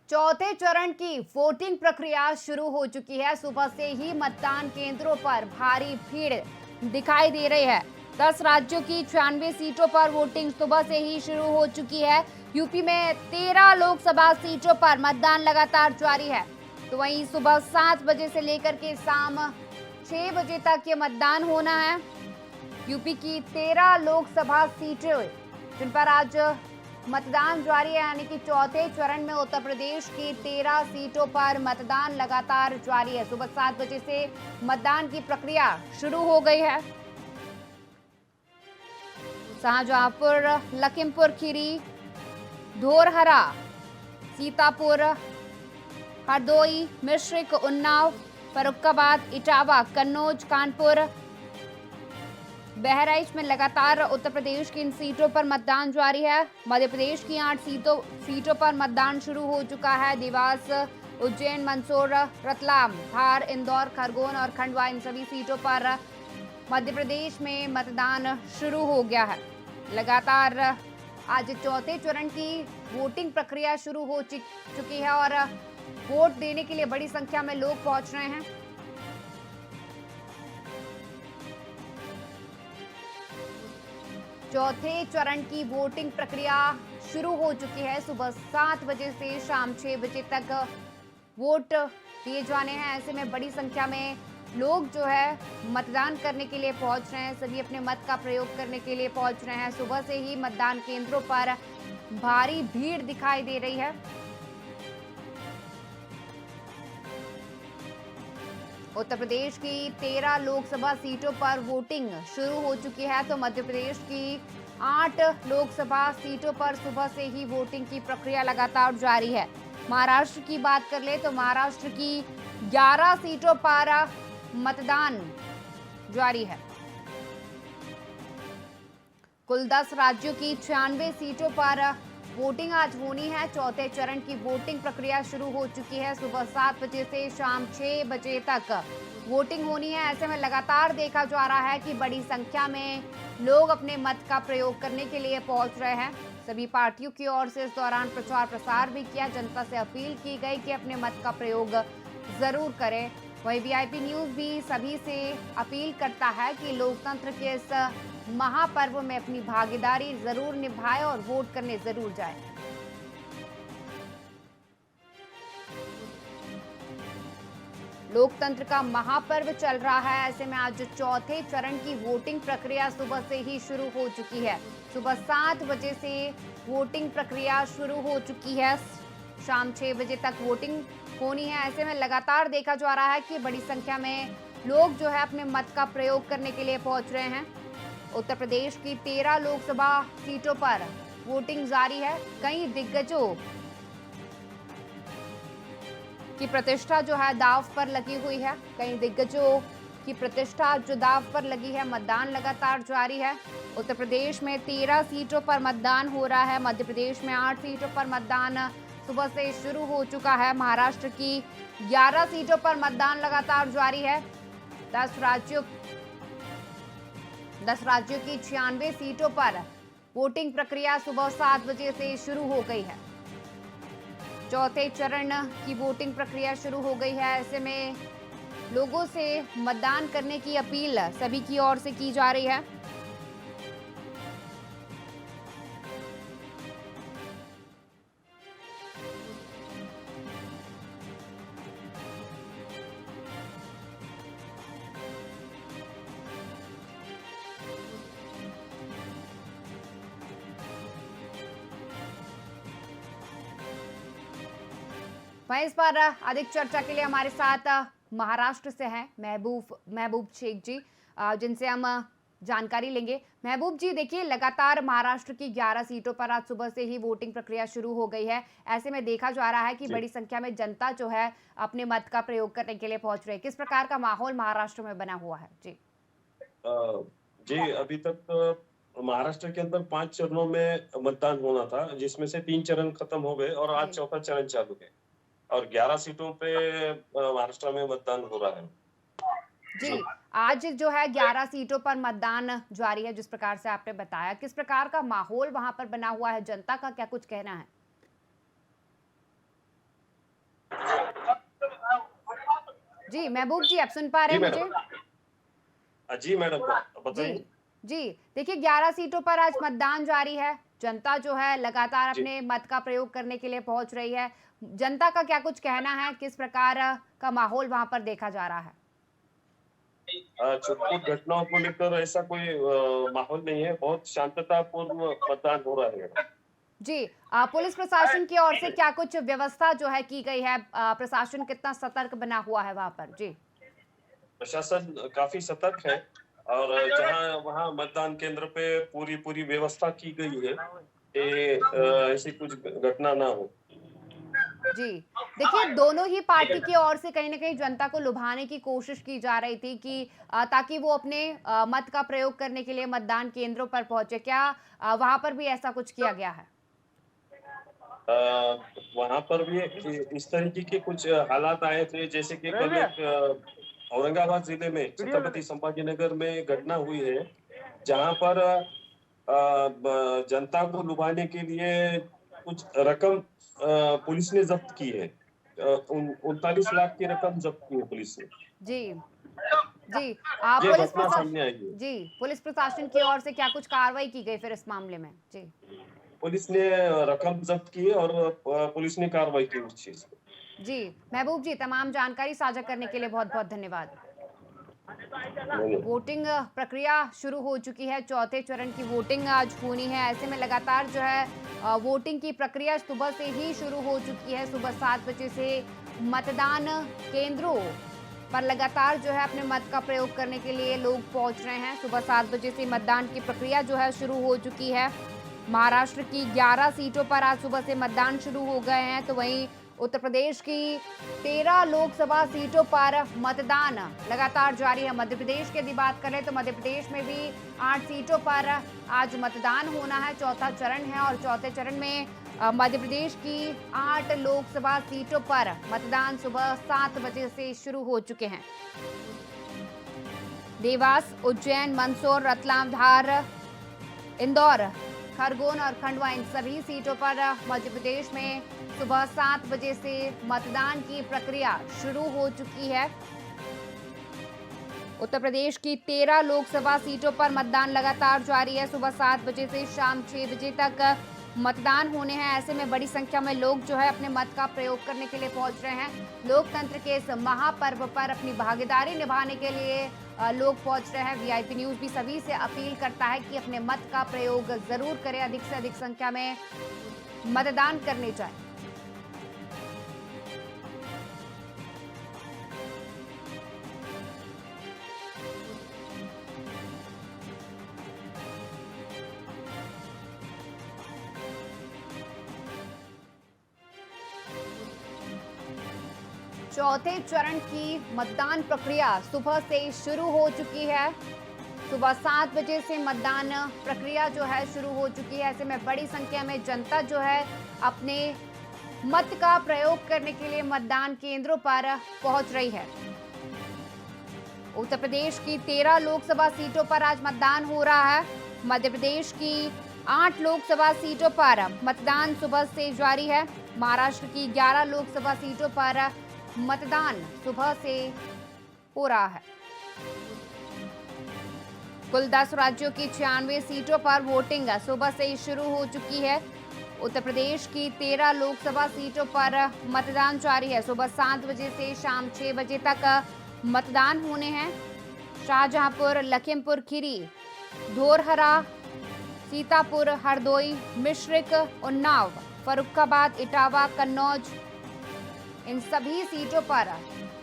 चौथे चरण की वोटिंग प्रक्रिया शुरू हो चुकी है। सुबह से ही मतदान केंद्रों पर भारी भीड़ दिखाई दे रही है। 10 राज्यों की 96 सीटों पर वोटिंग सुबह से ही शुरू हो चुकी है। यूपी में 13 लोकसभा सीटों पर मतदान लगातार जारी है। तो वहीं सुबह 7 बजे से लेकर के शाम 6 बजे तक ये मतदान होना है। यूपी की 13 लोकसभा सीटें जिन पर आज मतदान जारी है, यानी कि चौथे चरण में उत्तर प्रदेश की 13 सीटों पर मतदान लगातार जारी है। सुबह 7 बजे से मतदान की प्रक्रिया शुरू हो गई है। शाहजहांपुर, लखीमपुर खीरी, धोरहरा, सीतापुर, हरदोई, मिश्रिक, उन्नाव, फर्रुखाबाद, इटावा, कन्नौज, कानपुर, बहराइच में लगातार उत्तर प्रदेश की इन सीटों पर मतदान जारी है। मध्य प्रदेश की 8 सीटों पर मतदान शुरू हो चुका है। देवास, उज्जैन, मंदसौर, रतलाम, धार, इंदौर, खरगोन और खंडवा, इन सभी सीटों पर मध्य प्रदेश में मतदान शुरू हो गया है। लगातार आज चौथे चरण की वोटिंग प्रक्रिया शुरू हो चुकी है और वोट देने के लिए बड़ी संख्या में लोग पहुंच रहे हैं। चौथे चरण की वोटिंग प्रक्रिया शुरू हो चुकी है। सुबह 7 बजे से शाम 6 बजे तक वोट दिए जाने हैं। ऐसे में बड़ी संख्या में लोग जो है मतदान करने के लिए पहुंच रहे हैं। सभी अपने मत का प्रयोग करने के लिए पहुंच रहे हैं। सुबह से ही मतदान केंद्रों पर भारी भीड़ दिखाई दे रही है। उत्तर प्रदेश की 13 लोकसभा सीटों पर वोटिंग शुरू हो चुकी है, तो मध्य प्रदेश की 8 लोकसभा सीटों पर सुबह से ही वोटिंग की प्रक्रिया लगातार जारी है। महाराष्ट्र की बात कर ले तो महाराष्ट्र की 11 सीटों पर मतदान जारी है। कुल 10 राज्यों की 96 सीटों पर वोटिंग आज होनी है। चौथे चरण की वोटिंग प्रक्रिया शुरू हो चुकी है। सुबह 7 बजे से शाम 6 बजे तक वोटिंग होनी है। ऐसे में लगातार देखा जा रहा है कि बड़ी संख्या में लोग अपने मत का प्रयोग करने के लिए पहुंच रहे हैं। सभी पार्टियों की ओर से इस दौरान प्रचार प्रसार भी किया। जनता से अपील की गई कि अपने मत का प्रयोग जरूर करें। वही वीआईपी न्यूज भी सभी से अपील करता है कि लोकतंत्र के इस महापर्व में अपनी भागीदारी जरूर निभाएं और वोट करने जरूर जाएं। लोकतंत्र का महापर्व चल रहा है। ऐसे में आज चौथे चरण की वोटिंग प्रक्रिया सुबह से ही शुरू हो चुकी है। सुबह 7 बजे से वोटिंग प्रक्रिया शुरू हो चुकी है। शाम 6 बजे तक वोटिंग होनी है। ऐसे में लगातार देखा जा रहा है कि बड़ी संख्या में लोग जो है अपने मत का प्रयोग करने के लिए पहुंच रहे हैं। उत्तर प्रदेश की 13 लोकसभा सीटों पर वोटिंग जारी है। कई दिग्गजों की प्रतिष्ठा जो है दांव पर लगी हुई है। कई दिग्गजों की प्रतिष्ठा जो दांव पर लगी है। मतदान लगातार जारी है। उत्तर प्रदेश में 13 सीटों पर मतदान हो रहा है। मध्य प्रदेश में 8 सीटों पर मतदान सुबह से शुरू हो चुका है। महाराष्ट्र की 11 सीटों पर मतदान लगातार जारी है। 10 राज्यों की 96 सीटों पर वोटिंग प्रक्रिया सुबह 7 बजे से शुरू हो गई है। चौथे चरण की वोटिंग प्रक्रिया शुरू हो गई है। ऐसे में लोगों से मतदान करने की अपील सभी की ओर से की जा रही है। वहीं इस पर अधिक चर्चा के लिए हमारे साथ महाराष्ट्र से हैं महबूब शेख जी, जिनसे हम जानकारी लेंगे। महबूब जी, देखिए लगातार महाराष्ट्र की 11 सीटों पर आज सुबह से ही वोटिंग प्रक्रिया शुरू हो गई है। ऐसे में देखा जा रहा है कि बड़ी संख्या में जनता जो है अपने मत का प्रयोग करने के लिए पहुंच रही है। किस प्रकार का माहौल महाराष्ट्र में बना हुआ है? जी जी, अभी तक महाराष्ट्र के अंदर 5 चरणों में मतदान होना था, जिसमें से 3 चरण खत्म हो गए और आज चौथा चरण चालू है और 11 सीटों पे महाराष्ट्र में मतदान हो रहा है। जी, आज जो है 11 सीटों पर मतदान जारी है, जिस प्रकार से आपने बताया। किस प्रकार का माहौल वहां पर बना हुआ है? जनता का क्या कुछ कहना है? जी महबूब जी, आप सुन पा रहे जी हैं मैडम। मुझे? जी मैडम, जी, बताइए। जी। देखिए 11 सीटों पर आज मतदान जारी है। जनता जो है लगातार जी। अपने मत का प्रयोग करने के लिए पहुंच रही है। जनता का क्या कुछ कहना है? किस प्रकार का माहौल वहां पर देखा जा रहा है? छुटपुट घटनाओं को लेकर ऐसा कोई माहौल नहीं है, बहुत शांततापूर्ण मतदान हो रहा है मैडम। जी, पुलिस प्रशासन की ओर से क्या कुछ व्यवस्था जो है की गई है? प्रशासन कितना सतर्क बना हुआ है वहां पर? जी। प्रशासन काफी सतर्क है और जहाँ वहाँ मतदान केंद्र पे पूरी पूरी व्यवस्था की गई है कि ऐसी कुछ घटना ना हो। जी। देखिए, दोनों ही पार्टी की ओर से कहीं न कहीं जनता को लुभाने की कोशिश की जा रही थी कि ताकि वो अपने मत का प्रयोग करने के लिए मतदान केंद्रों पर पहुँचे। क्या वहाँ पर भी ऐसा कुछ किया गया है? अ, वहाँ पर भी इस तरीके के कुछ हालात आए थे, जैसे कि कल एक औरंगाबाद जिले में छत्रपति संभाजीनगर में घटना हुई है, जहाँ पर जनता को लुभाने के लिए कुछ रकम पुलिस ने जब्त की है। 39 लाख की रकम जब्त की है पुलिस ने। जी। जी। ये पुलिस घटना सामने आई प्रशासन है। जी, पुलिस प्रशासन की ओर से क्या कुछ कार्रवाई की गई फिर इस मामले में? जी। पुलिस ने रकम जब्त की है और पुलिस ने कार्रवाई की उस चीज पे। जी, महबूब जी, तमाम जानकारी साझा करने के लिए बहुत-बहुत धन्यवाद। धन्यवाद। वोटिंग प्रक्रिया शुरू हो चुकी है। चौथे चरण की वोटिंग आज होनी है। ऐसे में लगातार जो है वोटिंग की प्रक्रिया सुबह से ही शुरू हो चुकी है। सुबह 7 बजे से मतदान केंद्रों पर लगातार जो है अपने मत का प्रयोग करने के लिए लोग पहुंच रहे हैं। सुबह 7 बजे से मतदान की प्रक्रिया जो है शुरू हो चुकी है। महाराष्ट्र की 11 सीटों पर आज सुबह से मतदान शुरू हो गए हैं, तो वहीं उत्तर प्रदेश की 13 लोकसभा सीटों पर मतदान लगातार जारी है। मध्य प्रदेश की यदि बात करें तो मध्य प्रदेश में भी 8 सीटों पर आज मतदान होना है। चौथा चरण है और चौथे चरण में मध्य प्रदेश की 8 लोकसभा सीटों पर मतदान सुबह 7 बजे से शुरू हो चुके हैं। देवास, उज्जैन, मंदसौर, रतलाम, धार, इंदौर, खरगोन और खंडवा इन सभी सीटों पर मध्य प्रदेश में सुबह 7 बजे से मतदान की प्रक्रिया शुरू हो चुकी है। उत्तर प्रदेश की 13 लोकसभा सीटों पर मतदान लगातार जारी है। सुबह 7 बजे से शाम 6 बजे तक मतदान होने हैं। ऐसे में बड़ी संख्या में लोग जो है अपने मत का प्रयोग करने के लिए पहुंच रहे हैं। लोकतंत्र के इस महापर्व पर अपनी भागीदारी निभाने के लिए लोग पहुंच रहे हैं। वीआईपी न्यूज भी सभी से अपील करता है कि अपने मत का प्रयोग जरूर करें, अधिक से अधिक संख्या में मतदान करने जाएं। चौथे चरण की मतदान प्रक्रिया सुबह से शुरू हो चुकी है। सुबह 7 बजे से मतदान प्रक्रिया जो है शुरू हो चुकी है। ऐसे में बड़ी संख्या में जनता जो है अपने मत का प्रयोग करने के लिए मतदान केंद्रों पर पहुंच रही है। उत्तर प्रदेश की 13 लोकसभा सीटों पर आज मतदान हो रहा है। मध्य प्रदेश की 8 लोकसभा सीटों पर मतदान सुबह से जारी है। महाराष्ट्र की 11 लोकसभा सीटों पर मतदान सुबह से हो रहा है। कुल 10 राज्यों की 96 सीटों पर वोटिंग सुबह से ही शुरू हो चुकी है। उत्तर प्रदेश की 13 लोकसभा सीटों पर मतदान जारी है। सुबह 7 बजे से शाम 6 बजे तक मतदान होने हैं। शाहजहांपुर, लखीमपुर खीरी, धौरहरा, सीतापुर, हरदोई, मिश्रिक, उन्नाव, फर्रुखाबाद, इटावा, कन्नौज इन सभी सीटों पर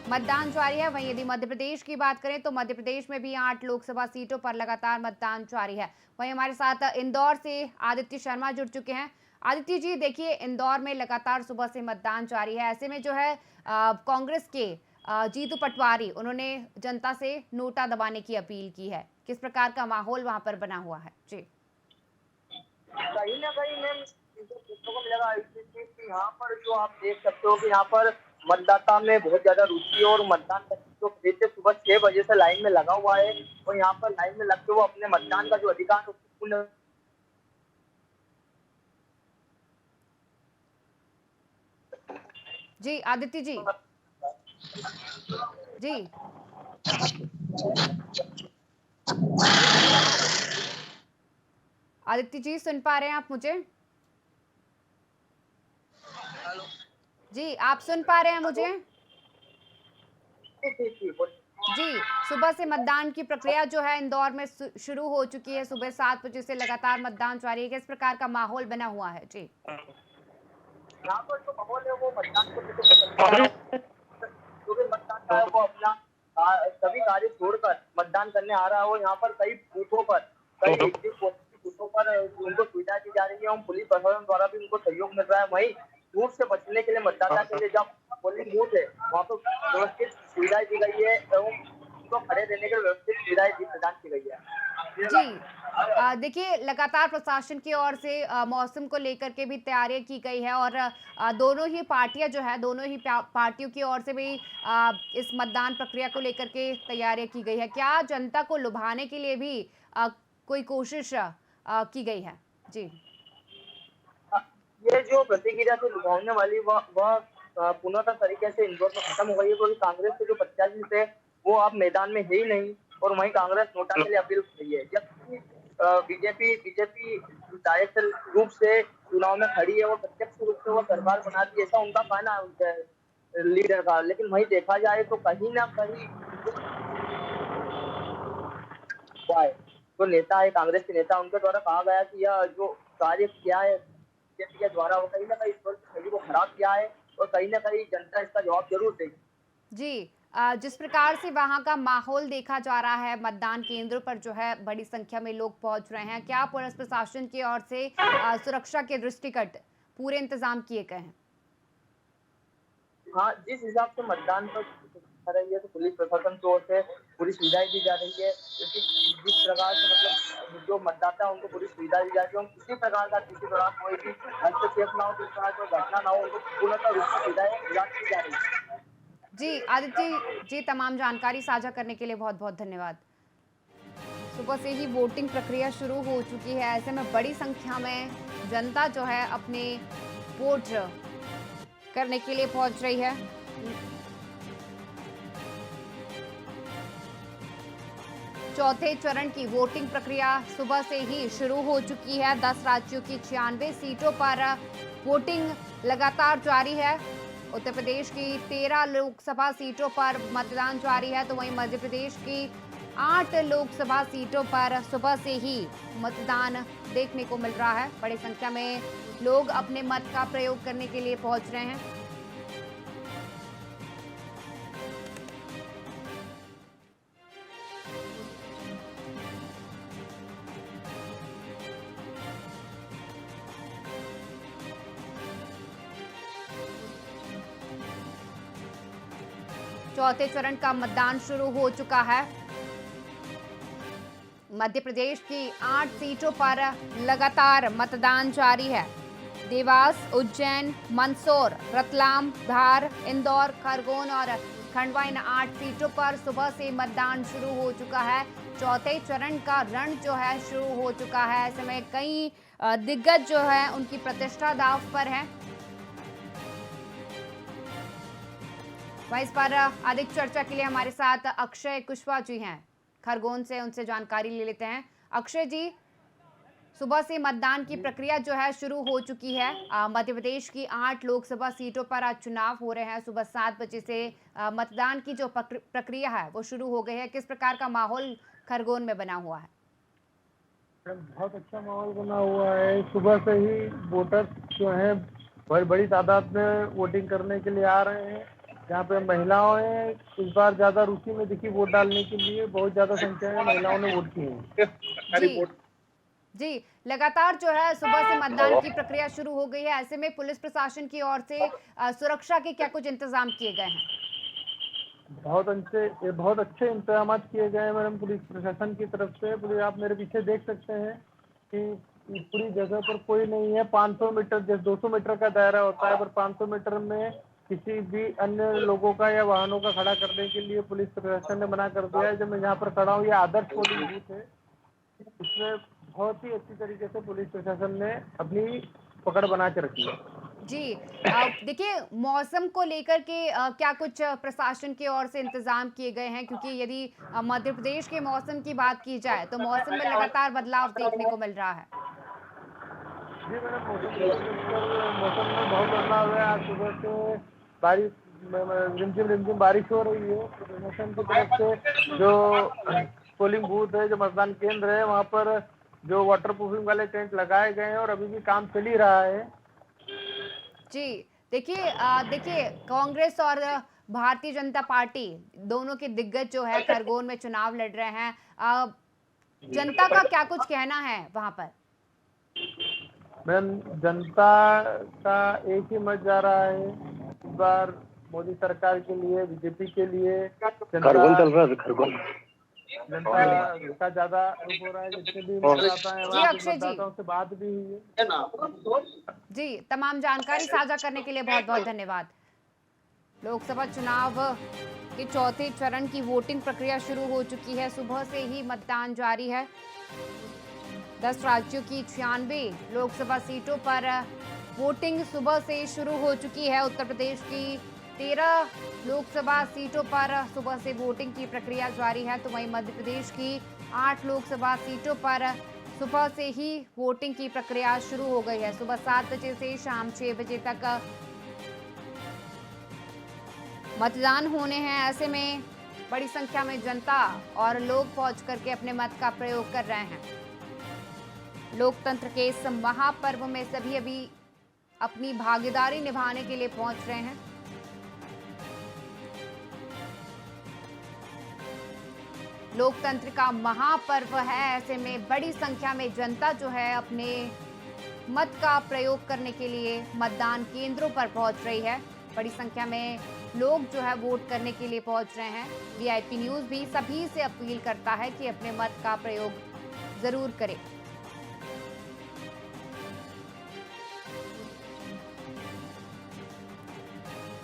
मतदान जारी है। वहीं यदि मध्य प्रदेश की बात करें तो मध्य प्रदेश में भी 8 लोकसभा सीटों पर लगातार मतदान जारी है। वहीं हमारे साथ इंदौर से आदित्य शर्मा जुड़ चुके हैं। आदित्य जी, देखिए इंदौर में लगातार सुबह से मतदान जारी है। ऐसे में जो है कांग्रेस के जीतू पटवारी उन्होंने जनता से नोटा दबाने की अपील की है। किस प्रकार का माहौल वहां पर बना हुआ है? जी, कहीं ना कहीं मैम देखने को मिलेगा कि यहाँ पर जो आप देख सकते हो कि यहाँ पर मतदाता में बहुत ज्यादा रुचि और मतदान जो जैसे सुबह 6 बजे से लाइन में लगा हुआ है और यहाँ पर लाइन में लगते हुए अपने मतदान का जो अधिकार है उसको पूर्ण। जी आदित्य जी। जी। आदित्य जी, सुन पा रहे हैं आप मुझे? जी, आप सुन पा रहे हैं मुझे? जी, बोलिए। जी, सुबह से मतदान की प्रक्रिया जो है इंदौर में शुरू हो चुकी है। सुबह 7 बजे से लगातार मतदान जारी है। किस प्रकार का माहौल बना हुआ है? जी। यहाँ पर जो माहौल है वो मतदान को लेकर बहुत अच्छा है। जो भी मतदाता है वो अपना सभी कार्य छोड़कर मतदान करने आ रहा है और यहाँ पर कई बूथों पर कई एग्जिट पोल बूथों पर उनको सुविधा दी जा रही है और पुलिस प्रशासन द्वारा भी उनको सहयोग मिल रहा है। वहीं धूप से बचने के लिए मतदाता के लिए जब पोलिंग बूथ है वहाँ पर व्यवस्थित सुविधाएं दी गई है एवं उनको खड़े रहने के लिए व्यवस्थित सुविधाएं प्रदान की गई जी। है। देखिए, लगातार प्रशासन की ओर से मौसम को लेकर के भी तैयारियां की गई है और दोनों ही पार्टियां जो है, दोनों ही पार्टियों की ओर से भी इस मतदान प्रक्रिया को लेकर के तैयारियां की गई है। क्या जनता को लुभाने के लिए भी कोई कोशिश की गई है? जी। ये जो प्रतिक्रिया थी लुभावने वाली वह पूर्णतः तरीके से इंदौर में खत्म हो गई है क्योंकि कांग्रेस के जो प्रत्याशी थे वो अब मैदान में है ही नहीं और वहीं कांग्रेस नोटा के लिए अपील कर रही है, जबकि बीजेपी बीजेपी डायरेक्ट रूप से चुनाव में खड़ी है और प्रत्यक्ष रूप से वो सरकार बनाती है, ऐसा उनका कहना है उनके लीडर का। लेकिन वहीं देखा जाए तो कहीं ना कहीं हुआ है, जो नेता है कांग्रेस के नेता उनके द्वारा कहा गया कि यह जो कार्य किया है बीजेपी के द्वारा वो कहीं ना कहीं ईश्वर की छवि को खराब किया है और कहीं ना कहीं जनता इसका जवाब जरूर देगी। जी। जिस प्रकार से वहाँ का माहौल देखा जा रहा है, मतदान केंद्रों पर जो है बड़ी संख्या में लोग पहुंच रहे हैं। क्या पुलिस प्रशासन की ओर से सुरक्षा के दृष्टिगत पूरे इंतजाम किए गए हैं? हाँ, जिस हिसाब से मतदान पर आ रही है तो पुलिस प्रशासन की ओर से पूरी सुविधाएं दी जा रही है, क्योंकि जिस प्रकार से मतलब जो मतदाता है उनको पूरी सुविधा दी जाती है और किसी प्रकार का किसी प्रकार कोई भी हस्तक्षेप ना हो, किसी प्रकार कोई घटना ना हो, उनको पूर्णतः रूप से सुविधाएं प्रदान की जा रही है। जी, आदित्य जी, तमाम जानकारी साझा करने के लिए बहुत-बहुत धन्यवाद। सुबह से ही वोटिंग प्रक्रिया शुरू हो चुकी है। ऐसे में बड़ी संख्या में जनता जो है अपने वोट करने के लिए पहुंच रही है। चौथे चरण की वोटिंग प्रक्रिया सुबह से ही शुरू हो चुकी है। 10 राज्यों की 96 सीटों पर वोटिंग लगातार जारी है। उत्तर प्रदेश की 13 लोकसभा सीटों पर मतदान जारी है, तो वहीं मध्य प्रदेश की 8 लोकसभा सीटों पर सुबह से ही मतदान देखने को मिल रहा है। बड़ी संख्या में लोग अपने मत का प्रयोग करने के लिए पहुंच रहे हैं। चौथे चरण का मतदान शुरू हो चुका है। मध्य प्रदेश की 8 सीटों पर लगातार मतदान जारी है। देवास, उज्जैन, मंदसौर, रतलाम, धार, इंदौर, खरगोन और खंडवा, इन 8 सीटों पर सुबह से मतदान शुरू हो चुका है। चौथे चरण का रण जो है शुरू हो चुका है। ऐसे में कई दिग्गज जो है उनकी प्रतिष्ठा दांव पर है। वहीं इस पर अधिक चर्चा के लिए हमारे साथ अक्षय कुशवाहा जी हैं खरगोन से, उनसे जानकारी ले लेते हैं। अक्षय जी, सुबह से मतदान की प्रक्रिया जो है शुरू हो चुकी है। मध्य प्रदेश की 8 लोकसभा सीटों पर आज चुनाव हो रहे हैं। सुबह 7 बजे से मतदान की जो प्रक्रिया है वो शुरू हो गई है। किस प्रकार का माहौल खरगोन में बना हुआ है? बहुत अच्छा माहौल बना हुआ है। सुबह से ही वोटर जो है बड़ी तादाद में वोटिंग करने के लिए आ रहे हैं। यहाँ पे महिलाएं इस बार ज्यादा रुचि में दिखी वोट डालने के लिए, बहुत ज्यादा संख्या में महिलाओं ने वोट किए हैं। जी, लगातार जो है सुबह से मतदान की प्रक्रिया शुरू हो गई है। ऐसे में पुलिस प्रशासन की ओर से सुरक्षा के क्या कुछ इंतजाम किए गए हैं? बहुत अच्छे इंतजाम किए गए हैं मैडम पुलिस प्रशासन की तरफ से। पुलिस, आप मेरे पीछे देख सकते हैं कि पूरी जगह पर कोई नहीं है। 500 मीटर, जैसे 200 मीटर का दायरा होता है, पर 500 मीटर में किसी भी अन्य लोगों का या वाहनों का खड़ा करने के लिए पुलिस प्रशासन ने मना कर दिया है। जब मैं यहाँ पर खड़ा हूँ, ये आदर्श पोलिंग बूथ है। इसमें बहुत ही अच्छी तरीके से पुलिस प्रशासन ने अपनी पकड़ बना के रखी है। जी देखिए, मौसम को लेकर के क्या कुछ प्रशासन की ओर से इंतजाम किए गए हैं, क्योंकि यदि मध्य प्रदेश के मौसम की बात की जाए तो मौसम में लगातार बदलाव देखने को मिल रहा है। जी मैडम, मौसम में बहुत बदलाव है। आज सुबह से बारिश रिमझिम बारिश हो रही है। प्रशासन की तरफ से जो पोलिंग बूथ है, जो मतदान केंद्र है, वहाँ पर जो वाटर प्रूफिंग वाले टेंट लगाए गए हैं और अभी भी काम चल ही रहा है। जी देखिए कांग्रेस और भारतीय जनता पार्टी दोनों के दिग्गज जो है खरगोन में चुनाव लड़ रहे हैं। जनता का क्या कुछ कहना है वहां पर? मैम, जनता का एक ही मत जा रहा है इस बार मोदी सरकार के लिए, बीजेपी के लिए। खरगोन चल रहा है, खरगोन जनता का ज्यादा रूप हो रहा है। जितने भी मतदाता हैं जी वहाँ अक्षय के जी, मतदाताओं से बात भी हुई है। जी तमाम जानकारी साझा करने के लिए बहुत बहुत धन्यवाद। लोकसभा चुनाव के चौथे चरण की वोटिंग प्रक्रिया शुरू हो चुकी है। सुबह से ही मतदान जारी है। 10 राज्यों की 96 लोकसभा सीटों पर वोटिंग सुबह से शुरू हो चुकी है। उत्तर प्रदेश की 13 लोकसभा सीटों पर सुबह से वोटिंग की प्रक्रिया जारी है, तो वहीं मध्य प्रदेश की 8 लोकसभा सीटों पर सुबह से ही वोटिंग की प्रक्रिया शुरू हो गई है। सुबह 7 बजे से शाम 6 बजे तक मतदान होने हैं। ऐसे में बड़ी संख्या में जनता और लोग पहुंच करके अपने मत का प्रयोग कर रहे हैं। लोकतंत्र के इस महापर्व में सभी अभी अपनी भागीदारी निभाने के लिए पहुंच रहे हैं। लोकतंत्र का महापर्व है, ऐसे में बड़ी संख्या में जनता जो है अपने मत का प्रयोग करने के लिए मतदान केंद्रों पर पहुंच रही है। बड़ी संख्या में लोग जो है वोट करने के लिए पहुंच रहे हैं। वीआईपी न्यूज़ भी सभी से अपील करता है कि अपने मत का प्रयोग जरूर करें।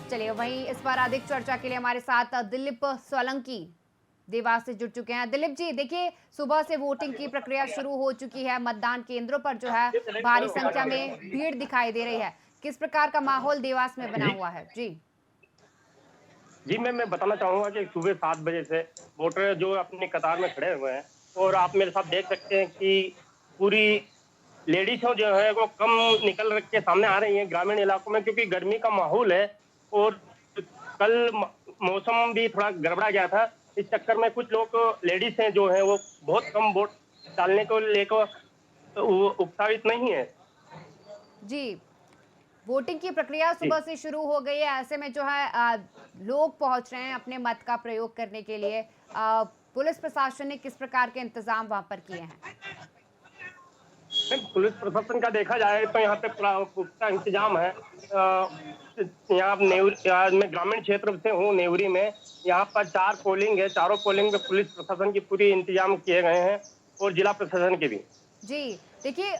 चलिए, वहीं इस पर अधिक चर्चा के लिए हमारे साथ दिलीप सोलंकी देवास से जुड़ चुके हैं। दिलीप जी, देखिए सुबह से वोटिंग की प्रक्रिया शुरू हो चुकी है। मतदान केंद्रों पर जो है भारी संख्या में भीड़ दिखाई दे रही है। किस प्रकार का माहौल देवास में बना हुआ है? जी मैं बताना चाहूंगा कि सुबह 7 बजे से वोटर जो अपनी कतार में खड़े हुए हैं, और आप मेरे साथ देख सकते हैं कि पूरी लेडीज जो है वो कम निकल के सामने आ रही हैं ग्रामीण इलाकों में, क्योंकि गर्मी का माहौल है और कल मौसम भी थोड़ा गड़बड़ा गया था। इस चक्कर में कुछ लोग लेडीज हैं जो हैं वो बहुत कम वोट डालने को लेकर उत्साहित नहीं है। जी, वोटिंग की प्रक्रिया सुबह से शुरू हो गई है। ऐसे में जो है लोग पहुंच रहे हैं अपने मत का प्रयोग करने के लिए। पुलिस प्रशासन ने किस प्रकार के इंतजाम वहां पर किए हैं? पुलिस प्रशासन का देखा जाए तो यहाँ पे पुख्ता इंतजाम है। यहाँ मैं ग्रामीण क्षेत्र से हूँ, नेवरी में। यहाँ पर 4 पोलिंग है, चारों पोलिंग में पुलिस प्रशासन की पूरी इंतजाम किए गए हैं और जिला प्रशासन के भी। जी देखिए,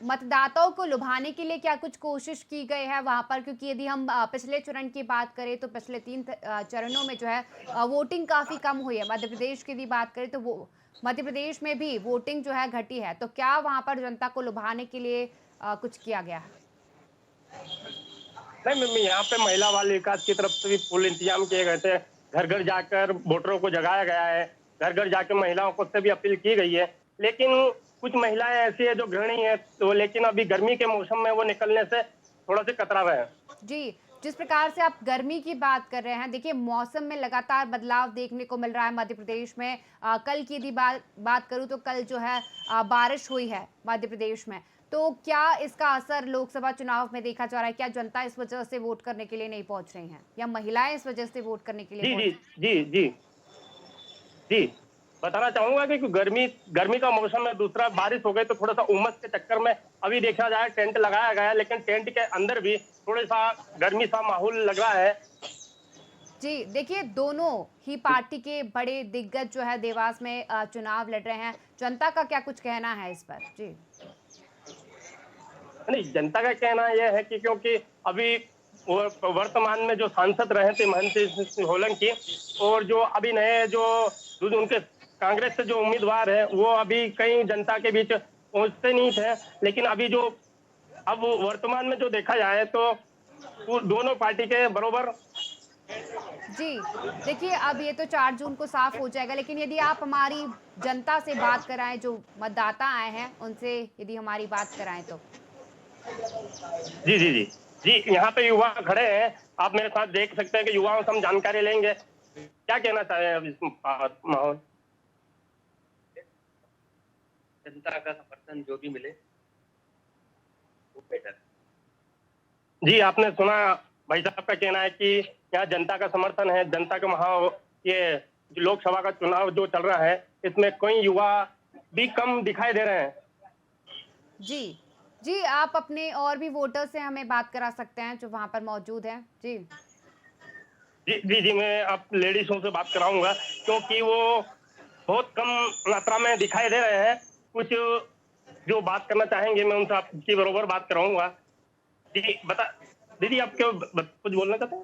मतदाताओं को लुभाने के लिए क्या कुछ कोशिश की गई है वहां पर? क्योंकि यदि हम पिछले चरण की बात करें तो पिछले 3 चरणों में जो है वोटिंग काफी कम हुई है। मध्य प्रदेश की भी बात करें तो वो मध्य प्रदेश में भी वोटिंग जो है घटी है। तो क्या वहां पर जनता को लुभाने के लिए कुछ किया गया है? नहीं, यहाँ पे महिला बाल विकास की तरफ से भी फुल इंतजाम किए गए थे। घर घर जाकर वोटरों को जगाया गया है। घर घर जाकर महिलाओं को से भी अपील की गई है। लेकिन कुछ महिलाएं ऐसी है जो गृहिणी है, तो लेकिन अभी गर्मी के मौसम में वो निकलने से थोड़ा सा कतरा रहे हैं। जी, जिस प्रकार से आप गर्मी की बात कर रहे हैं, देखिए मौसम में लगातार बदलाव देखने को मिल रहा है मध्य प्रदेश में। कल की यदि बात करूं तो कल जो है बारिश हुई है मध्य प्रदेश में। तो क्या इसका असर लोकसभा चुनाव में देखा जा रहा है? क्या जनता इस वजह से वोट करने के लिए नहीं पहुंच रही हैं, या महिलाएं इस वजह से वोट करने के लिए जी बताना चाहूंगा कि गर्मी का मौसम है, दूसरा बारिश हो गई तो थोड़ा सा उमस के चक्कर में अभी देखा जाए टेंट लगाया गया है, लेकिन टेंट के अंदर भी थोड़ा सा गर्मी सा माहौल लग रहा है। जी देखिए, दोनों ही पार्टी के बड़े दिग्गज जो है देवास में चुनाव लड़ रहे हैं। जनता का क्या कुछ कहना है इस पर? जी नहीं, जनता का कहना यह है कि क्योंकि अभी वर्तमान में जो सांसद रहे थे महंत सोलंकी, और जो अभी नए जो उनके कांग्रेस से जो उम्मीदवार है वो अभी कई जनता के बीच पहुंचते नहीं थे। लेकिन अभी जो अब वर्तमान में जो देखा जाए तो वो दोनों पार्टी के बरोबर। जी, देखिए अब ये तो 4 जून को साफ हो जाएगा, लेकिन यदि आप हमारी जनता से बात कराएँ, जो मतदाता आए हैं, उनसे यदि हमारी बात कराएँ तो? जी जी जी जी, यहाँ पे युवा खड़े हैं, आप मेरे साथ देख सकते हैं कि युवाओं से हम जानकारी लेंगे। क्या कहना चाहें अब इस माहौल? जनता का समर्थन जो भी मिले वो बेटर। जी, आपने सुना भाई साहब का कहना है कि यहाँ जनता का समर्थन है, जनता का ये जो लोकसभा का चुनाव जो चल रहा है, इसमें कोई युवा भी कम दिखाई दे रहे हैं। जी। जी, आप अपने और भी वोटर से हमें बात करा सकते हैं, जो वहाँ पर मौजूद हैं। जी। जी जी जी, मैं अब लेडीजों से बात कराऊंगा, क्योंकि वो बहुत कम मात्रा में दिखाई दे रहे हैं। कुछ जो बात करना चाहेंगे, मैं उनसे आपकी बरोबर बात कराऊंगा। जी, दीदी, आप क्यों कुछ बोलना चाहते हैं?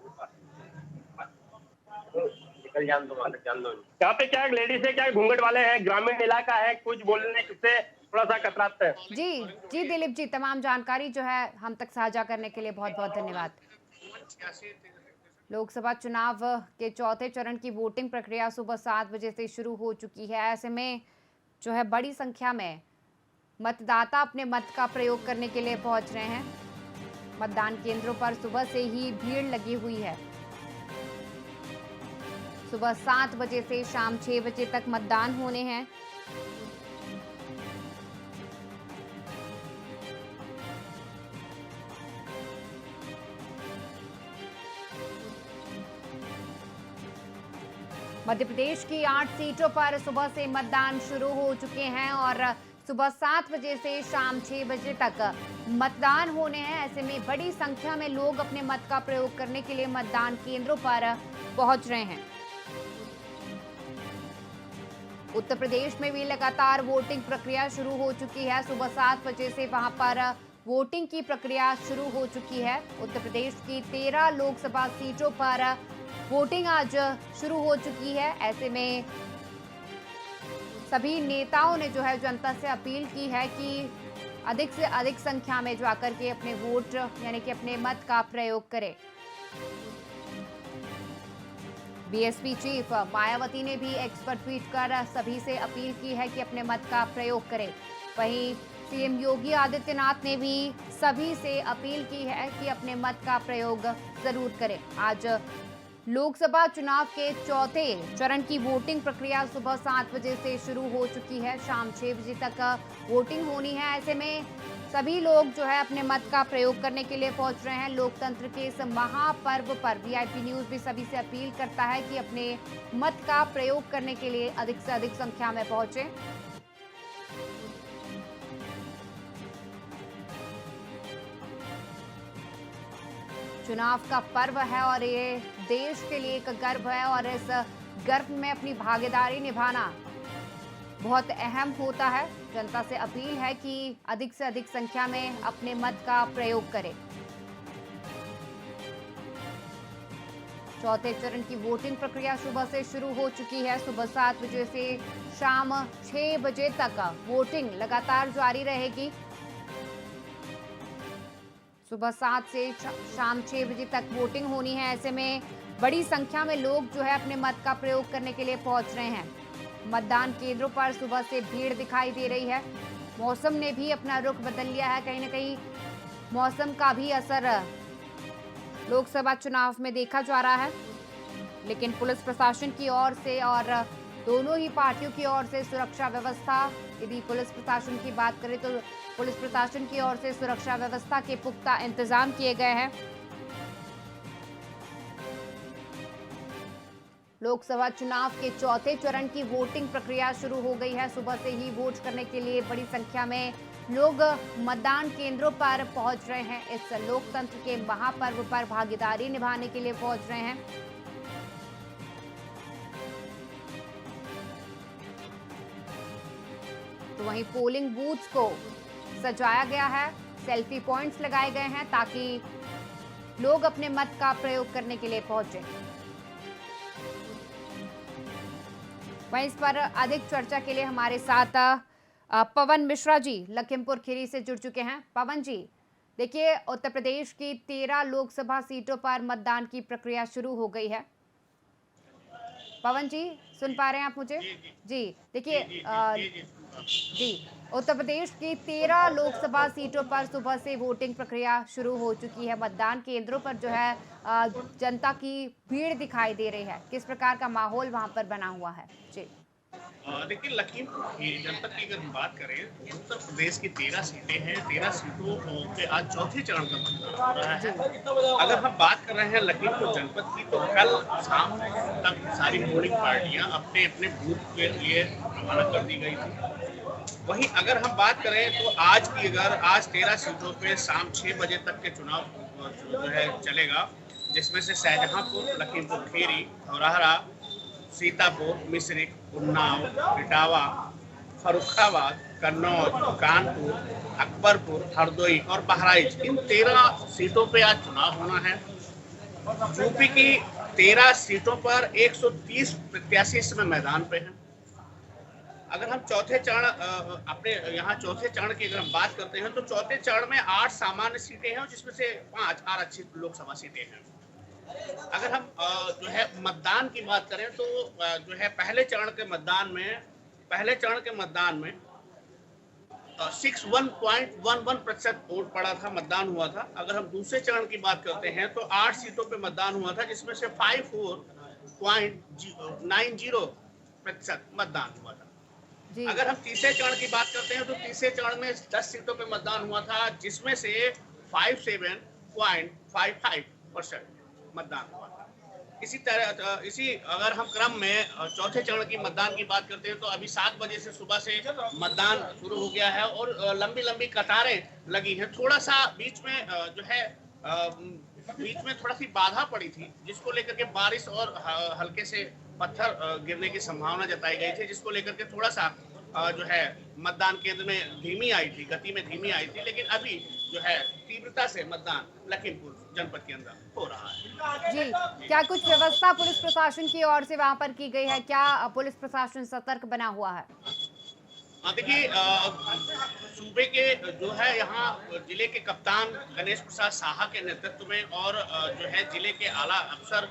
निकल जान दो, जान दो। यहाँ पे क्या लेडीज है, क्या घूंघट वाले हैं, ग्रामीण इलाका है, कुछ बोलने से थोड़ा सा कतराते हैं। जी, जी दिलीप जी, तमाम जानकारी जो है हम तक साझा करने के लिए बहुत-बहुत धन्यवाद। लोकसभा चुनाव के चौथे चरण की वोटिंग प्रक्रिया सुबह 7 बजे से शुरू हो चुकी है। ऐसे में जो है बड़ी संख्या में मतदाता अपने मत का प्रयोग करने के लिए पहुंच रहे हैं। मतदान केंद्रों पर सुबह से ही भीड़ लगी हुई है। सुबह 7 बजे से शाम 6 बजे तक मतदान होने हैं। मध्य प्रदेश की 8 सीटों पर सुबह से मतदान शुरू हो चुके हैं और सुबह 7 बजे से शाम 6 बजे तक मतदान होने हैं। ऐसे में बड़ी संख्या में लोग अपने मत का प्रयोग करने के लिए मतदान केंद्रों पर पहुंच रहे हैं। उत्तर प्रदेश में भी लगातार वोटिंग प्रक्रिया शुरू हो चुकी है। सुबह 7 बजे से वहां पर वोटिंग की प्रक्रिया शुरू हो चुकी है। उत्तर प्रदेश की 13 लोकसभा सीटों पर वोटिंग आज शुरू हो चुकी है। ऐसे में सभी नेताओं ने जो है जनता से अपील की है कि अधिक से अधिक संख्या में जो आकर के अपने वोट यानी कि अपने मत का प्रयोग करें। बीएसपी चीफ मायावती ने भी एक्स पर ट्वीट कर सभी से अपील की है कि अपने मत का प्रयोग करें। वहीं सीएम योगी आदित्यनाथ ने भी सभी से अपील की है कि अपने मत का प्रयोग जरूर करें। आज लोकसभा चुनाव के चौथे चरण की वोटिंग प्रक्रिया सुबह 7 बजे से शुरू हो चुकी है। शाम 6 बजे तक वोटिंग होनी है। ऐसे में सभी लोग जो है अपने मत का प्रयोग करने के लिए पहुंच रहे हैं। लोकतंत्र के इस महापर्व पर वीआईपी न्यूज भी सभी से अपील करता है कि अपने मत का प्रयोग करने के लिए अधिक से अधिक संख्या में पहुंचे। चुनाव का पर्व है और ये देश के लिए एक गर्व है और इस गर्व में अपनी भागीदारी निभाना बहुत अहम होता है। जनता से अपील है कि अधिक से अधिक संख्या में अपने मत का प्रयोग करें। चौथे चरण की वोटिंग प्रक्रिया सुबह से शुरू हो चुकी है। सुबह 7 बजे से शाम 6 बजे तक वोटिंग लगातार जारी रहेगी। सुबह 7 से शाम 6 बजे तक वोटिंग होनी है। ऐसे में बड़ी संख्या में लोग जो है अपने मत का प्रयोग करने के लिए पहुंच रहे हैं। मतदान केंद्रों पर सुबह से भीड़ दिखाई दे रही है। मौसम ने भी अपना रुख बदल लिया है। कहीं ना कहीं मौसम का भी असर लोकसभा चुनाव में देखा जा रहा है, लेकिन पुलिस प्रशासन की ओर से और दोनों ही पार्टियों की ओर से सुरक्षा व्यवस्था, यदि पुलिस प्रशासन की बात करें तो पुलिस प्रशासन की ओर से सुरक्षा व्यवस्था के पुख्ता इंतजाम किए गए हैं। लोकसभा चुनाव के चौथे चरण की वोटिंग प्रक्रिया शुरू हो गई है। सुबह से ही वोट करने के लिए बड़ी संख्या में लोग मतदान केंद्रों पर पहुंच रहे हैं। इस लोकतंत्र के महापर्व पर भागीदारी निभाने के लिए पहुंच रहे हैं। तो वहीं पोलिंग बूथ्स को सजाया गया है, सेल्फी पॉइंट्स लगाए गए हैं ताकि लोग अपने मत का प्रयोग करने के लिए पहुंचे। वहीं इस पर अधिक चर्चा के लिए हमारे साथ पवन मिश्रा जी लखीमपुर खीरी से जुड़ चुके हैं। पवन जी, देखिए, उत्तर प्रदेश की 13 लोकसभा सीटों पर मतदान की प्रक्रिया शुरू हो गई है। पवन जी, सुन पा रहे हैं आप मुझे? जी, जी। जी, जी, देखिए जी, जी, जी, जी, सुन पा रहा हूँ। जी, उत्तर प्रदेश की 13 लोकसभा सीटों पर सुबह से वोटिंग प्रक्रिया शुरू हो चुकी है। मतदान केंद्रों पर जो है जनता की भीड़ दिखाई दे रही है। किस प्रकार का माहौल वहाँ पर बना हुआ है? जी। देखिए लखीमपुर खीरी जनपद की अगर हम बात करें तो उत्तर प्रदेश की 13 सीटें हैं। 13 सीटों पे आज चौथे चरण का मतदान हो रहा जी। है। अगर हम बात कर रहे हैं लखीमपुर जनपद की तो कल शाम तक सारी पोलिंग पार्टियां अपने अपने बूथ के लिए रवाना कर दी गई थी। वहीं अगर हम बात करें तो आज की अगर आज 13 सीटों पे शाम 6 बजे तक के चुनाव जो है चलेगा, जिसमें से शाहजहांपुर, लखीमपुर खीरी, धौरहरा, सीतापुर, मिश्रिख, उन्नाव, इटावा, फर्रुखाबाद, कन्नौज, कानपुर, अकबरपुर, हरदोई और बहराइच, इन 13 सीटों पे आज चुनाव होना है। यूपी की 13 सीटों पर 130 प्रत्याशी इस समय मैदान पे हैं। अगर हम चौथे चरण अपने यहाँ चौथे चरण की अगर हम बात करते हैं तो चौथे चरण में 8 सामान्य सीटें हैं, जिसमें से 5 आरक्षित लोकसभा सीटें हैं। अगर हम जो है मतदान की बात करें तो जो है पहले चरण के मतदान में 61.11% वोट पड़ा था, मतदान हुआ था। अगर हम दूसरे चरण की बात करते हैं तो 8 सीटों पे मतदान हुआ था, जिसमें से 54.90% मतदान हुआ था। जी। अगर हम तीसरे चरण की बात करते हैं तो तीसरे चरण में 10 सीटों पे मतदान हुआ था, जिसमें से 57.55% मतदान हुआ था। इसी तरह इसी अगर हम क्रम में चौथे चरण की मतदान की बात करते हैं तो अभी 7 बजे से सुबह से मतदान शुरू हो गया है और लंबी लंबी कतारें लगी हैं। थोड़ा सा बीच में जो है बीच में थोड़ा सी बाधा पड़ी थी, जिसको लेकर के बारिश और हल्के से पत्थर गिरने की संभावना जताई गई थी, जिसको लेकर के थोड़ा सा जो है मतदान केंद्र में धीमी आई थी, गति में धीमी आई थी। लेकिन अभी जो है तीव्रता से मतदान लखीमपुर जनपद के अंदर हो रहा है। जी, क्या कुछ व्यवस्था पुलिस प्रशासन की ओर से वहाँ पर की गई है? क्या पुलिस प्रशासन सतर्क बना हुआ है? देखिए सूबे के जो है यहाँ जिले के कप्तान गणेश प्रसाद साहा के नेतृत्व में और जो है जिले के आला अफसर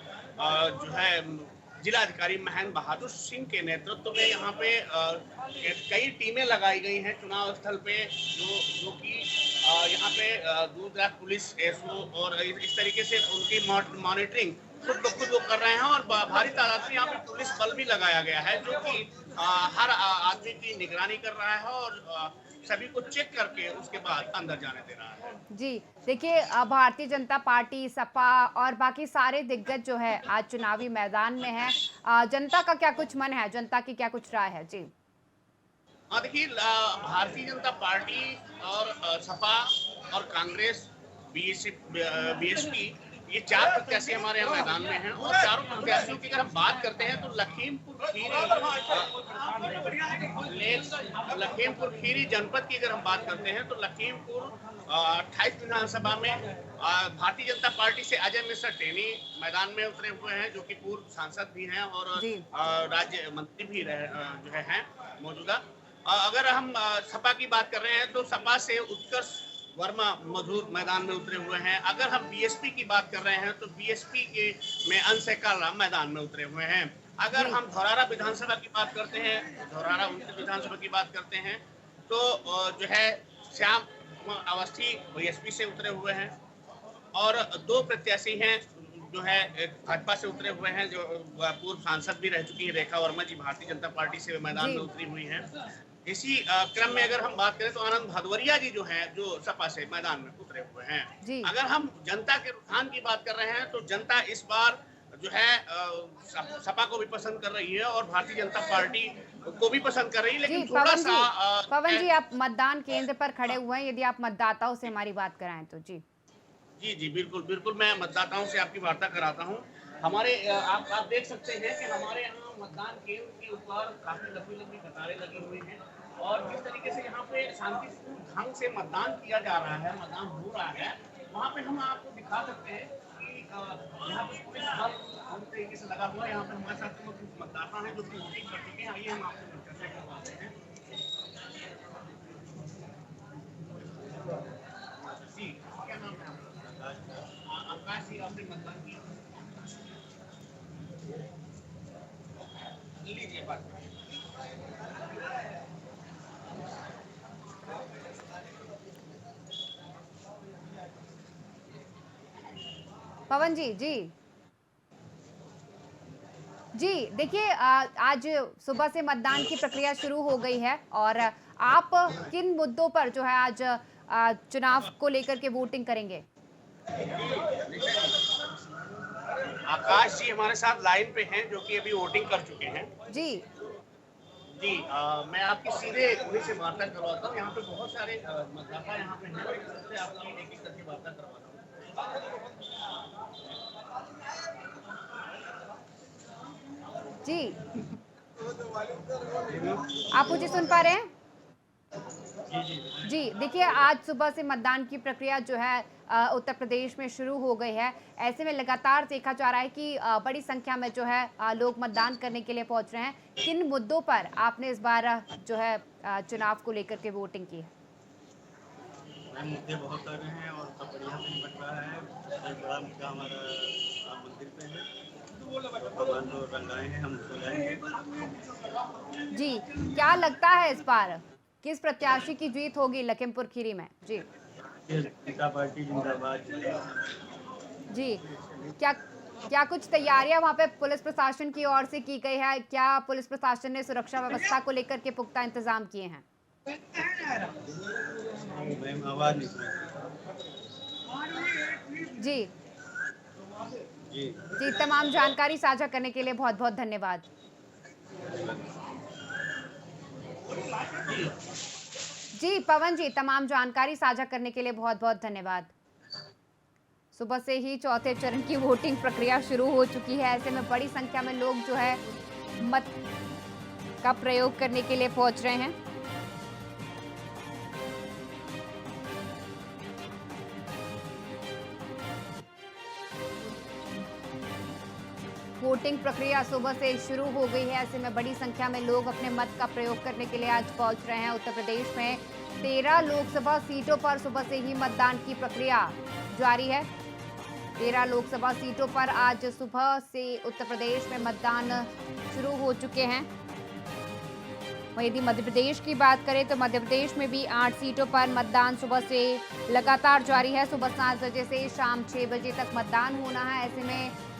जो है जिलाधिकारी महेंद्र बहादुर सिंह के नेतृत्व में यहाँ पे कई टीमें लगाई गई हैं चुनाव स्थल पे, जो कि यहाँ पे दूर दराज पुलिस, एसओ और इस तरीके से उनकी मॉनिटरिंग खुद ब खुद वो कर रहे हैं और भारी तादाद में यहाँ पे पुलिस बल भी लगाया गया है, जो कि हर आदमी की निगरानी कर रहा है और सभी को चेक करके उसके बाद अंदर जाने दे रहा है। जी, देखिए भारतीय जनता पार्टी, सपा और बाकी सारे दिग्गज जो है आज चुनावी मैदान में है। जनता का क्या कुछ मन है? जनता की क्या कुछ राय है? जी। हाँ देखिए भारतीय जनता पार्टी और सपा और कांग्रेस, बीएसपी, ये 4 प्रत्याशी हमारे यहाँ मैदान में हैं और चारों प्रत्याशियों की अगर हम बात करते हैं तो लखीमपुर खीरी जनपद की अगर हम बात करते हैं तो लखीमपुर 28 विधानसभा में भारतीय जनता पार्टी से अजय मिश्रा टेनी मैदान में उतरे हुए हैं, जो कि पूर्व सांसद भी हैं और राज्य मंत्री भी जो हैं मौजूदा। अगर हम सपा की बात कर रहे हैं तो सपा से उत्कर्ष वर्मा मधुर मैदान में उतरे हुए हैं। अगर हम बीएसपी की बात कर रहे हैं तो बीएसपी के में अंशय काला मैदान में उतरे हुए हैं। अगर हम धौरहरा विधानसभा की बात करते हैं, धौरहरा विधानसभा की बात करते हैं तो जो है श्याम अवस्थी बीएसपी से उतरे हुए हैं और 2 प्रत्याशी हैं जो है भाजपा से उतरे हुए हैं, जो पूर्व सांसद भी रह चुकी है रेखा वर्मा जी भारतीय जनता पार्टी से मैदान में उतरी हुई हैं। इसी क्रम में अगर हम बात करें तो आनंद भदौरिया जी जो हैं जो सपा से मैदान में उतरे हुए हैं। अगर हम जनता के रुझान की बात कर रहे हैं तो जनता इस बार जो है सपा को भी पसंद कर रही है और भारतीय जनता पार्टी को भी पसंद कर रही है, लेकिन थोड़ा सा पवन जी आप मतदान केंद्र पर खड़े हुए हैं, यदि आप मतदाताओं से हमारी बात कराएं तो। जी जी बिल्कुल मैं मतदाताओं से आपकी वार्ता कराता हूँ। हमारे आप देख सकते हैं कि हमारे यहाँ मतदान केंद्र के ऊपर काफी लंबी कतारें लगी हुई हैं और जिस तरीके से यहाँ पे शांतिपूर्ण ढंग से मतदान किया जा रहा है, मतदान हो रहा है, वहाँ पे हम आपको दिखा सकते हैं कि यहाँ पे पुलिस बल पूरी तरीके से लगा हुआ है। यहाँ पे हमारे साथ कुछ मतदाता हैं जो कि वोटिंग कर चुके हैं। आइए हम आपसे चर्चा करवाते हैं। जी पवन जी जी जी देखिए, आज सुबह से मतदान की प्रक्रिया शुरू हो गई है और आप किन मुद्दों पर जो है आज चुनाव को लेकर के वोटिंग करेंगे? आकाश जी हमारे साथ लाइन पे हैं जो कि अभी वोटिंग कर चुके हैं। जी जी मैं आपकी सीधे उन्हीं से वार्ता करवाता हूँ। यहाँ पे बहुत सारे मतदाता यहाँ पे हैं, एक सबसे आपकी एक करके वार्ता करवाता हूँ। जी आप मुझे सुन पा रहे हैं? जी देखिए, आज सुबह से मतदान की प्रक्रिया जो है उत्तर प्रदेश में शुरू हो गई है। ऐसे में लगातार देखा जा रहा है कि बड़ी संख्या में जो है लोग मतदान करने के लिए पहुंच रहे हैं। किन मुद्दों पर आपने इस बार जो है चुनाव को लेकर के वोटिंग की है? मुद्दे बहुत सारे हैं और सब बढ़िया से निपट रहा है। एक बड़ा मुद्दा हमारा राम मंदिर पे है, भगवान जो रंगाए हैं हम उसको जाएंगे। जी क्या लगता है इस बार किस प्रत्याशी की जीत होगी लखीमपुर खीरी में? जी जनता पार्टी जिंदाबाद। जी क्या कुछ तैयारियां वहां पे पुलिस प्रशासन की ओर से की गई है? क्या पुलिस प्रशासन ने सुरक्षा व्यवस्था को लेकर के पुख्ता इंतजाम किए हैं? आवाज नहीं सुनाई। जी जी तमाम जानकारी साझा करने के लिए बहुत बहुत धन्यवाद। जी पवन जी, तमाम जानकारी साझा करने के लिए बहुत बहुत धन्यवाद। सुबह से ही चौथे चरण की वोटिंग प्रक्रिया शुरू हो चुकी है। ऐसे में बड़ी संख्या में लोग जो है मत का प्रयोग करने के लिए पहुंच रहे हैं। वोटिंग प्रक्रिया सुबह से शुरू हो गई है। ऐसे में बड़ी संख्या में लोग अपने मत का प्रयोग करने के लिए आज पहुंच रहे हैं। उत्तर प्रदेश में 13 लोकसभा सीटों पर सुबह से ही मतदान की प्रक्रिया जारी है। 13 लोकसभा सीटों पर आज सुबह से उत्तर प्रदेश में मतदान शुरू हो चुके हैं। वहीं यदि मध्य प्रदेश की बात करें तो मध्य प्रदेश में भी 8 सीटों पर मतदान सुबह से लगातार जारी है। सुबह 7 बजे से शाम 6 बजे तक मतदान होना है। ऐसे में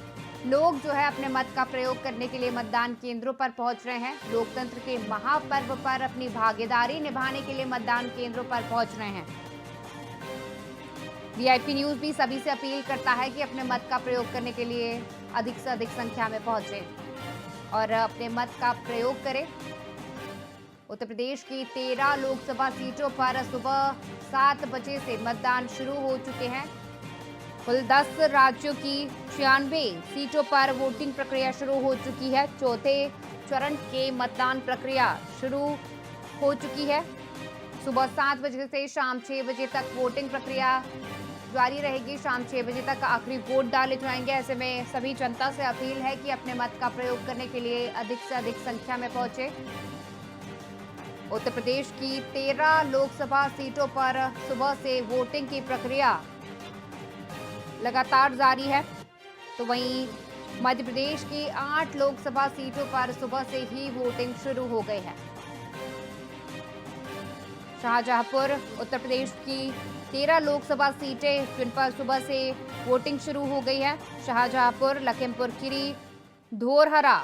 लोग जो है अपने मत का प्रयोग करने के लिए मतदान केंद्रों पर पहुंच रहे हैं। लोकतंत्र के महापर्व पर अपनी भागीदारी निभाने के लिए मतदान केंद्रों पर पहुंच रहे हैं। वीआईपी न्यूज भी सभी से अपील करता है कि अपने मत का प्रयोग करने के लिए अधिक से अधिक संख्या में पहुंचे और अपने मत का प्रयोग करें। उत्तर प्रदेश की 13 लोकसभा सीटों पर सुबह 7 बजे से मतदान शुरू हो चुके हैं। कुल 10 राज्यों की 96 सीटों पर वोटिंग प्रक्रिया शुरू हो चुकी है। चौथे चरण के मतदान प्रक्रिया शुरू हो चुकी है। सुबह 7 बजे से शाम 6 बजे तक वोटिंग प्रक्रिया जारी रहेगी। शाम 6 बजे तक आखिरी वोट डाले जाएंगे। ऐसे में सभी जनता से अपील है कि अपने मत का प्रयोग करने के लिए अधिक से अधिक संख्या में पहुंचे। उत्तर प्रदेश की 13 लोकसभा सीटों पर सुबह से वोटिंग की प्रक्रिया लगातार जारी है। तो वहीं मध्य प्रदेश की 8 लोकसभा सीटों पर सुबह से ही वोटिंग शुरू हो गई है। शाहजहांपुर उत्तर प्रदेश की 13 लोकसभा सीटें जिन पर सुबह से वोटिंग शुरू हो गई है। शाहजहांपुर, लखीमपुर खीरी, धौरहरा,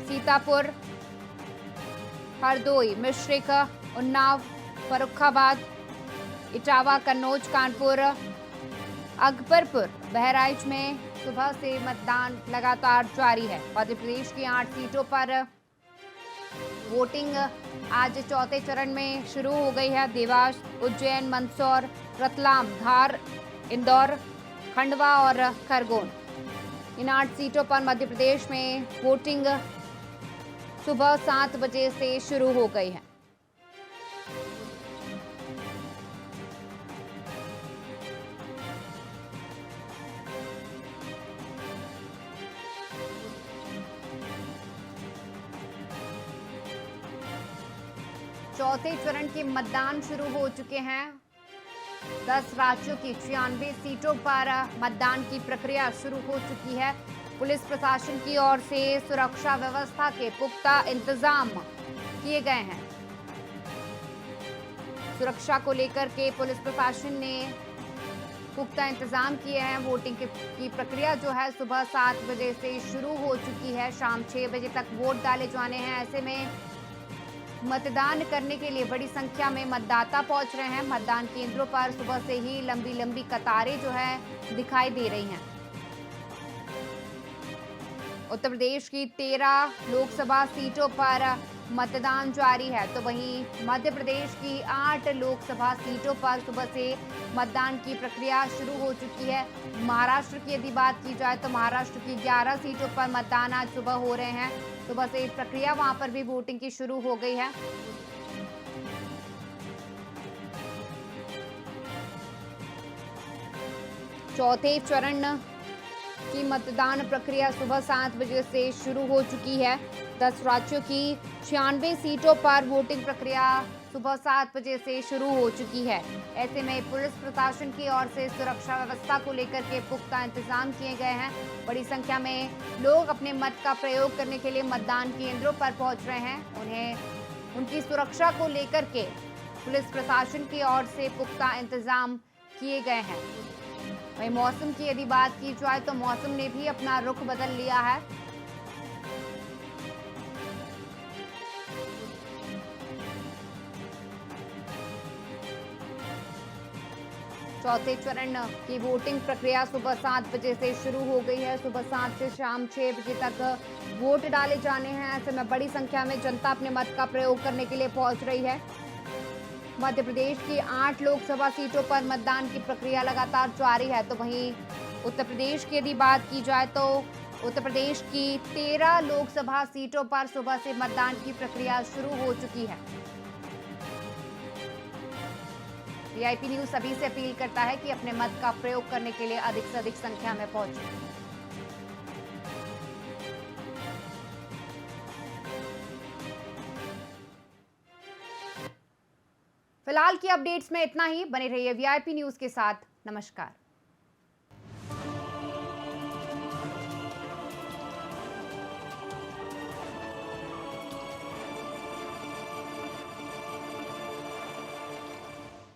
सीतापुर, हरदोई, मिश्रिक, उन्नाव, फर्रुखाबाद, इटावा, कन्नौज, कानपुर, अकबरपुर, बहराइच में सुबह से मतदान लगातार जारी है। मध्य प्रदेश की 8 सीटों पर वोटिंग आज चौथे चरण में शुरू हो गई है। देवास, उज्जैन, मंदसौर, रतलाम, धार, इंदौर, खंडवा और खरगोन, इन 8 सीटों पर मध्य प्रदेश में वोटिंग सुबह 7 बजे से शुरू हो गई है। चौथे चरण के मतदान शुरू हो चुके हैं। 10 राज्यों की 96 सीटों पर मतदान की प्रक्रिया शुरू हो चुकी है। पुलिस प्रशासन की ओर से सुरक्षा व्यवस्था के पुख्ता इंतजाम किए गए हैं। सुरक्षा को लेकर के पुलिस प्रशासन ने पुख्ता इंतजाम किए हैं। वोटिंग की प्रक्रिया जो है सुबह 7 बजे से शुरू हो चुकी है। शाम 6 बजे तक वोट डाले जाने हैं। ऐसे में मतदान करने के लिए बड़ी संख्या में मतदाता पहुंच रहे हैं। मतदान केंद्रों पर सुबह से ही लंबी लंबी कतारें जो है दिखाई दे रही हैं। उत्तर प्रदेश की 13 लोकसभा सीटों पर मतदान जारी है, तो वहीं मध्य प्रदेश की 8 लोकसभा सीटों पर सुबह से मतदान की प्रक्रिया शुरू हो चुकी है। महाराष्ट्र की यदि बात की जाए तो महाराष्ट्र की 11 सीटों पर मतदान आज सुबह हो रहे हैं। सुबह से प्रक्रिया वहां पर भी वोटिंग की शुरू हो गई है। चौथे चरण की मतदान प्रक्रिया सुबह 7 बजे से शुरू हो चुकी है। 10 राज्यों की 96 सीटों पर वोटिंग प्रक्रिया सुबह 7 बजे से शुरू हो चुकी है। ऐसे में पुलिस प्रशासन की ओर से सुरक्षा व्यवस्था को लेकर के पुख्ता इंतजाम किए गए हैं। बड़ी संख्या में लोग अपने मत का प्रयोग करने के लिए मतदान केंद्रों पर पहुंच रहे हैं। उन्हें उनकी सुरक्षा को लेकर के पुलिस प्रशासन की ओर से पुख्ता इंतजाम किए गए हैं। वहीं मौसम की यदि बात की जाए तो मौसम ने भी अपना रुख बदल लिया है। चौथे चरण की वोटिंग प्रक्रिया सुबह 7 बजे से शुरू हो गई है। सुबह 7 से शाम 6 बजे तक वोट डाले जाने हैं। ऐसे में बड़ी संख्या में जनता अपने मत का प्रयोग करने के लिए पहुंच रही है। मध्य प्रदेश की 8 लोकसभा सीटों पर मतदान की प्रक्रिया लगातार जारी है, तो वहीं उत्तर प्रदेश की यदि बात की जाए तो उत्तर प्रदेश की 13 लोकसभा सीटों पर सुबह से मतदान की प्रक्रिया शुरू हो चुकी है। वीआईपी न्यूज सभी से अपील करता है कि अपने मत का प्रयोग करने के लिए अधिक से अधिक संख्या में पहुंचे। फिलहाल की अपडेट्स में इतना ही। बने रहिए वीआईपी न्यूज के साथ। नमस्कार।